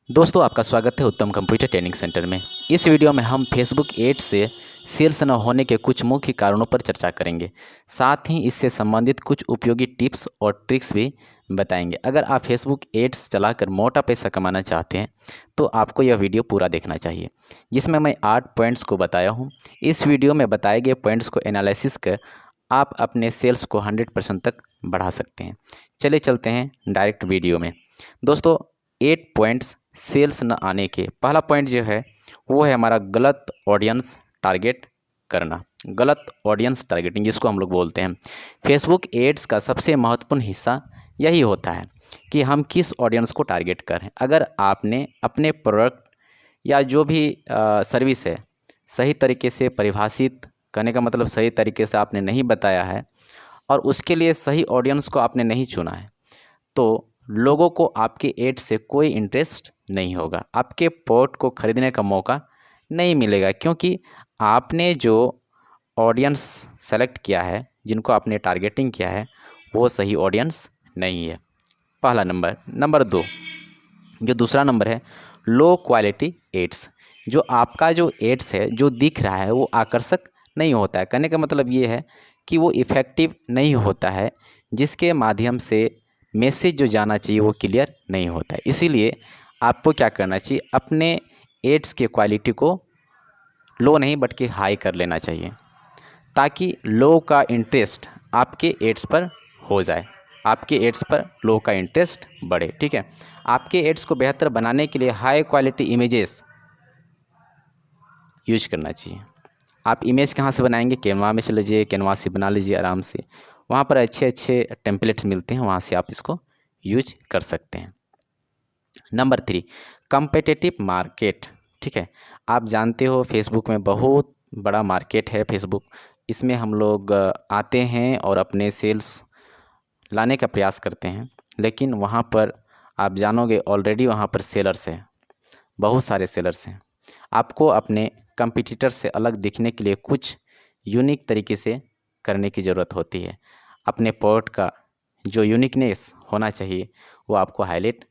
दोस्तों आपका स्वागत है उत्तम कंप्यूटर ट्रेनिंग सेंटर में। इस वीडियो में हम फेसबुक एड्स से सेल्स न होने के कुछ मुख्य कारणों पर चर्चा करेंगे। साथ ही इससे संबंधित कुछ उपयोगी टिप्स और ट्रिक्स भी बताएंगे। अगर आप फेसबुक एड्स चलाकर मोटा पैसा कमाना चाहते हैं तो आपको यह वीडियो पूरा देखना चाहिए, जिसमें मैं 8 पॉइंट्स को बताया हूँ। इस वीडियो में बताए गए पॉइंट्स को एनालिसिस कर आप अपने सेल्स को 100% तक बढ़ा सकते हैं। चलिए चलते हैं डायरेक्ट वीडियो में। दोस्तों 8 पॉइंट्स सेल्स न आने के। पहला पॉइंट जो है वो है हमारा गलत ऑडियंस टारगेट करना। गलत ऑडियंस टारगेटिंग जिसको हम लोग बोलते हैं। फेसबुक एड्स का सबसे महत्वपूर्ण हिस्सा यही होता है कि हम किस ऑडियंस को टारगेट कर रहे हैं। अगर आपने अपने प्रोडक्ट या जो भी सर्विस है सही तरीके से परिभाषित करने का मतलब सही तरीके से आपने नहीं बताया है और उसके लिए सही ऑडियंस को आपने नहीं चुना है, तो लोगों को आपके एड से कोई इंटरेस्ट नहीं होगा, आपके प्रोडक्ट को खरीदने का मौका नहीं मिलेगा, क्योंकि आपने जो ऑडियंस सेलेक्ट किया है, जिनको आपने टारगेटिंग किया है, वो सही ऑडियंस नहीं है। पहला नंबर। नंबर 2, जो दूसरा नंबर है, लो क्वालिटी एड्स। जो आपका जो एड्स है जो दिख रहा है वो आकर्षक नहीं होता है। कहने का मतलब ये है कि वो इफ़ेक्टिव नहीं होता है, जिसके माध्यम से मैसेज जो जाना चाहिए वो क्लियर नहीं होता है। इसीलिए आपको क्या करना चाहिए, अपने एड्स के क्वालिटी को लो नहीं बल्कि हाई कर लेना चाहिए, ताकि लोगों का इंटरेस्ट आपके एड्स पर हो जाए, आपके एड्स पर लोगों का इंटरेस्ट बढ़े। ठीक है। आपके एड्स को बेहतर बनाने के लिए हाई क्वालिटी इमेजेस यूज करना चाहिए। आप इमेज कहाँ से बनाएंगे, कैनवा में चले जाइए, कैनवा से बना लीजिए आराम से। वहाँ पर अच्छे अच्छे टेम्पलेट्स मिलते हैं, वहाँ से आप इसको यूज कर सकते हैं। Number 3, competitive market. ठीक है। आप जानते हो फेसबुक में बहुत बड़ा मार्केट है फेसबुक। इसमें हम लोग आते हैं और अपने सेल्स लाने का प्रयास करते हैं, लेकिन वहाँ पर आप जानोगे ऑलरेडी वहाँ पर सेलर्स हैं, बहुत सारे सेलर्स हैं। आपको अपने कंपटीटर से अलग दिखने के लिए कुछ यूनिक तरीके से करने की ज़रूरत होती है। अपने प्रोडक्ट का जो यूनिकनेस होना चाहिए वो आपको हाईलाइट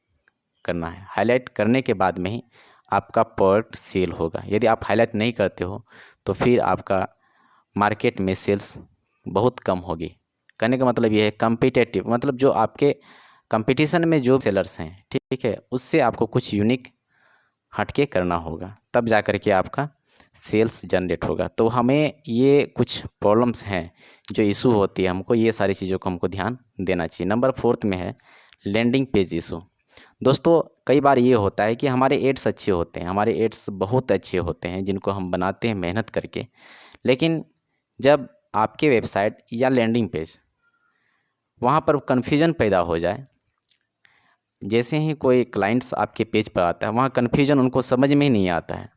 करना है। हाईलाइट करने के बाद में ही आपका प्रोडक्ट सेल होगा। यदि आप हाईलाइट नहीं करते हो तो फिर आपका मार्केट में सेल्स बहुत कम होगी। कहने का मतलब ये है कम्पिटेटिव, मतलब जो आपके कंपटीशन में जो सेलर्स हैं, ठीक है, उससे आपको कुछ यूनिक हटके करना होगा, तब जा कर के आपका सेल्स जनरेट होगा। तो हमें ये कुछ प्रॉब्लम्स हैं जो इशू होती है, हमको ये सारी चीज़ों को हमको ध्यान देना चाहिए। नंबर 4 में है लैंडिंग पेज इशू। दोस्तों कई बार ये होता है कि हमारे एड्स अच्छे होते हैं, हमारे एड्स बहुत अच्छे होते हैं जिनको हम बनाते हैं मेहनत करके, लेकिन जब आपके वेबसाइट या लैंडिंग पेज वहाँ पर कन्फ्यूजन पैदा हो जाए, जैसे ही कोई क्लाइंट्स आपके पेज पर आता है वहाँ कन्फ्यूजन उनको समझ में ही नहीं आता है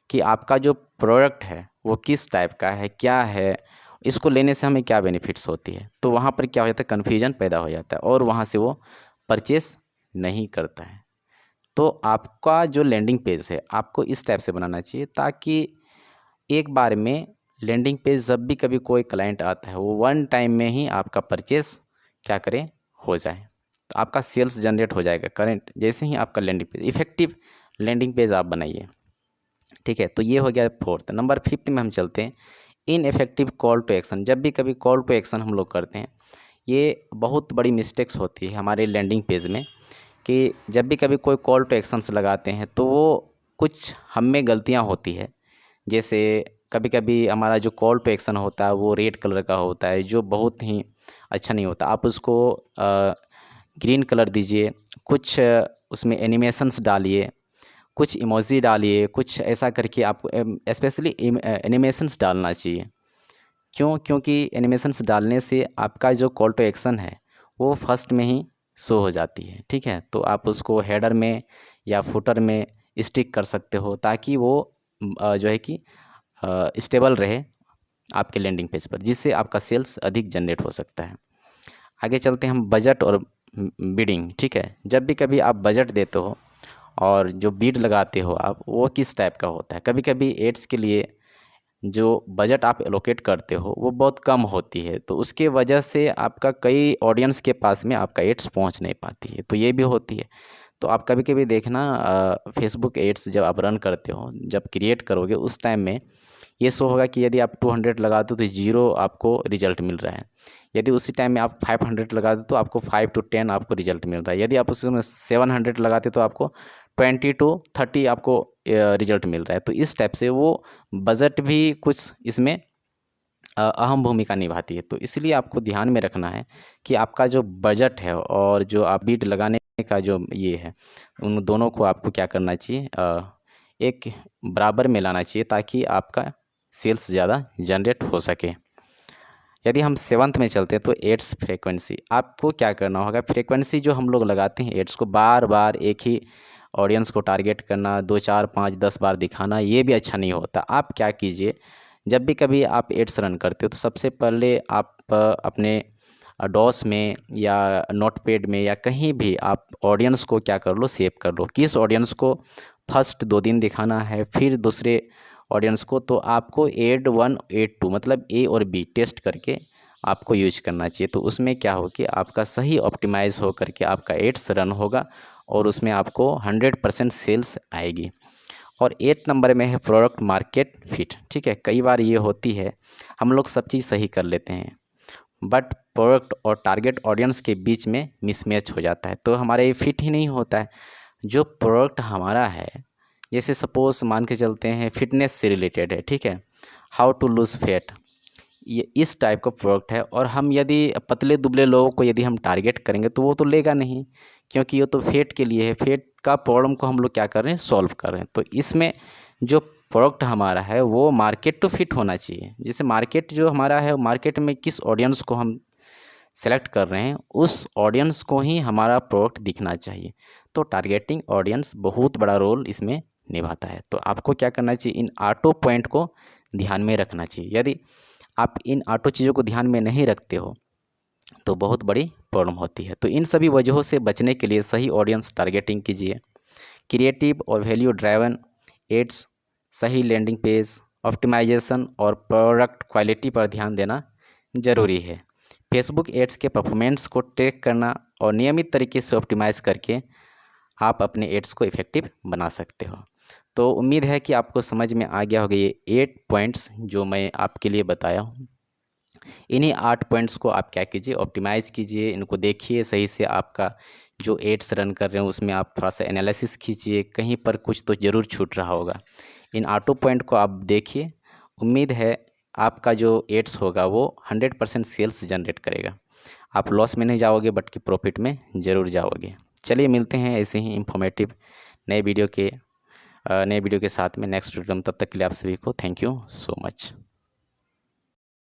कि आपका जो प्रोडक्ट है वो किस टाइप का है, क्या है, इसको लेने से हमें क्या बेनिफिट्स होती है। तो वहाँ पर क्या हो जाता है, कन्फ्यूजन पैदा हो जाता है और वहाँ से वो परचेस नहीं करता है। तो आपका जो लैंडिंग पेज है आपको इस टाइप से बनाना चाहिए ताकि एक बार में लैंडिंग पेज जब भी कभी कोई क्लाइंट आता है वो वन टाइम में ही आपका परचेस क्या करे, हो जाए। तो आपका सेल्स जनरेट हो जाएगा करेंट जैसे ही आपका landing page, effective landing page आप बनाइए। ठीक है। तो ये हो गया 4। नंबर 5 में हम चलते हैं, इनइफेक्टिव कॉल टू एक्शन। जब भी कभी कॉल टू एक्शन हम लोग करते हैं, ये बहुत बड़ी मिस्टेक्स होती है हमारे लैंडिंग पेज में, कि जब भी कभी कोई कॉल टू एक्शंस लगाते हैं तो वो कुछ हम में गलतियाँ होती है। जैसे कभी कभी हमारा जो कॉल टू एक्शन होता है वो रेड कलर का होता है, जो बहुत ही अच्छा नहीं होता। आप उसको ग्रीन कलर दीजिए, कुछ उसमें एनिमेशंस डालिए, कुछ इमोजी डालिए, कुछ ऐसा करके आपको स्पेशली एनिमेशंस डालना चाहिए। क्यों? क्योंकि एनिमेशंस डालने से आपका जो कॉल टू एक्शन है वो फर्स्ट में ही शो हो जाती है। ठीक है। तो आप उसको हेडर में या फुटर में स्टिक कर सकते हो ताकि वो जो है कि स्टेबल रहे आपके लैंडिंग पेज पर, जिससे आपका सेल्स अधिक जनरेट हो सकता है। आगे चलते हैं हम बजट और बिडिंग। ठीक है। जब भी कभी आप बजट देते हो और जो बीड लगाते हो आप, वो किस टाइप का होता है। कभी कभी एड्स के लिए जो बजट आप एलोकेट करते हो वो बहुत कम होती है, तो उसके वजह से आपका कई ऑडियंस के पास में आपका एड्स पहुंच नहीं पाती है, तो ये भी होती है। तो आप कभी कभी देखना फेसबुक एड्स जब आप रन करते हो, जब क्रिएट करोगे उस टाइम में ये शो होगा कि यदि आप 200 लगा दो तो 0 आपको रिजल्ट मिल रहा है। यदि उसी टाइम में आप 500 लगा दो तो आपको 5 to 10 आपको रिजल्ट मिल रहा है। यदि आप उसमें 700 लगाते तो आपको 20 to 30 आपको रिजल्ट मिल रहा है। तो इस टाइप से वो बजट भी कुछ इसमें अहम भूमिका निभाती है। तो इसलिए आपको ध्यान में रखना है कि आपका जो बजट है और जो आप बीट लगाने का जो ये है, उन दोनों को आपको क्या करना चाहिए, एक बराबर में लाना चाहिए ताकि आपका सेल्स ज़्यादा जनरेट हो सके। यदि हम 7th में चलते हैं तो एड्स फ्रीक्वेंसी, आपको क्या करना होगा, फ्रीक्वेंसी जो हम लोग लगाते हैं एड्स को बार बार एक ही ऑडियंस को टारगेट करना, 2 4 5 10 बार दिखाना, ये भी अच्छा नहीं होता। आप क्या कीजिए, जब भी कभी आप एड्स रन करते हो तो सबसे पहले आप अपने डॉस में या नोटपैड में या कहीं भी आप ऑडियंस को क्या कर लो, सेव कर लो। किस ऑडियंस को फर्स्ट 2 दिन दिखाना है, फिर दूसरे ऑडियंस को, तो आपको एड 1 एड 2 मतलब ए और बी टेस्ट करके आपको यूज करना चाहिए। तो उसमें क्या हो कि आपका सही ऑप्टिमाइज हो करके आपका एड्स रन होगा और उसमें आपको 100% सेल्स आएगी। और 8 नंबर में है प्रोडक्ट मार्केट फिट। ठीक है, कई बार ये होती है, हम लोग सब चीज़ सही कर लेते हैं बट प्रोडक्ट और टारगेट ऑडियंस के बीच में मिसमैच हो जाता है, तो हमारा ये फिट ही नहीं होता है। जो प्रोडक्ट हमारा है, जैसे सपोज मान के चलते हैं फिटनेस से रिलेटेड है, ठीक है, हाउ टू लूज़ फैट, ये इस टाइप का प्रोडक्ट है, और हम यदि पतले दुबले लोगों को यदि हम टारगेट करेंगे तो वो तो लेगा नहीं, क्योंकि ये तो फेट के लिए है। फेट का प्रॉब्लम को हम लोग क्या कर रहे हैं, सॉल्व कर रहे हैं। तो इसमें जो प्रोडक्ट हमारा है वो मार्केट टू फिट होना चाहिए। जैसे मार्केट जो हमारा है, मार्केट में किस ऑडियंस को हम सेलेक्ट कर रहे हैं उस ऑडियंस को ही हमारा प्रोडक्ट दिखना चाहिए। तो टारगेटिंग ऑडियंस बहुत बड़ा रोल इसमें निभाता है। तो आपको क्या करना चाहिए, इन ऑटो पॉइंट को ध्यान में रखना चाहिए। यदि आप इन ऑटो चीज़ों को ध्यान में नहीं रखते हो तो बहुत बड़ी प्रॉब्लम होती है। तो इन सभी वजहों से बचने के लिए सही ऑडियंस टारगेटिंग कीजिए, क्रिएटिव और वैल्यू ड्राइवन एड्स, सही लैंडिंग पेज, ऑप्टिमाइजेशन और प्रोडक्ट क्वालिटी पर ध्यान देना ज़रूरी है। फेसबुक एड्स के परफॉर्मेंस को ट्रैक करना और नियमित तरीके से ऑप्टिमाइज़ करके आप अपने एड्स को इफ़ेक्टिव बना सकते हो। तो उम्मीद है कि आपको समझ में आ गया होगा ये 8 पॉइंट्स जो मैं आपके लिए बताया हूँ। इन्हीं 8 पॉइंट्स को आप क्या कीजिए, ऑप्टिमाइज़ कीजिए, इनको देखिए सही से। आपका जो एड्स रन कर रहे हैं उसमें आप थोड़ा सा एनालिसिस कीजिए, कहीं पर कुछ तो ज़रूर छूट रहा होगा। इन ऑटो पॉइंट को आप देखिए, उम्मीद है आपका जो एड्स होगा वो 100% सेल्स जनरेट करेगा। आप लॉस में नहीं जाओगे बट कि प्रॉफिट में ज़रूर जाओगे। चलिए मिलते हैं ऐसे ही इंफॉर्मेटिव नए वीडियो के साथ में नेक्स्ट वीडियो में। तब तक के लिए आप सभी को थैंक यू सो मच।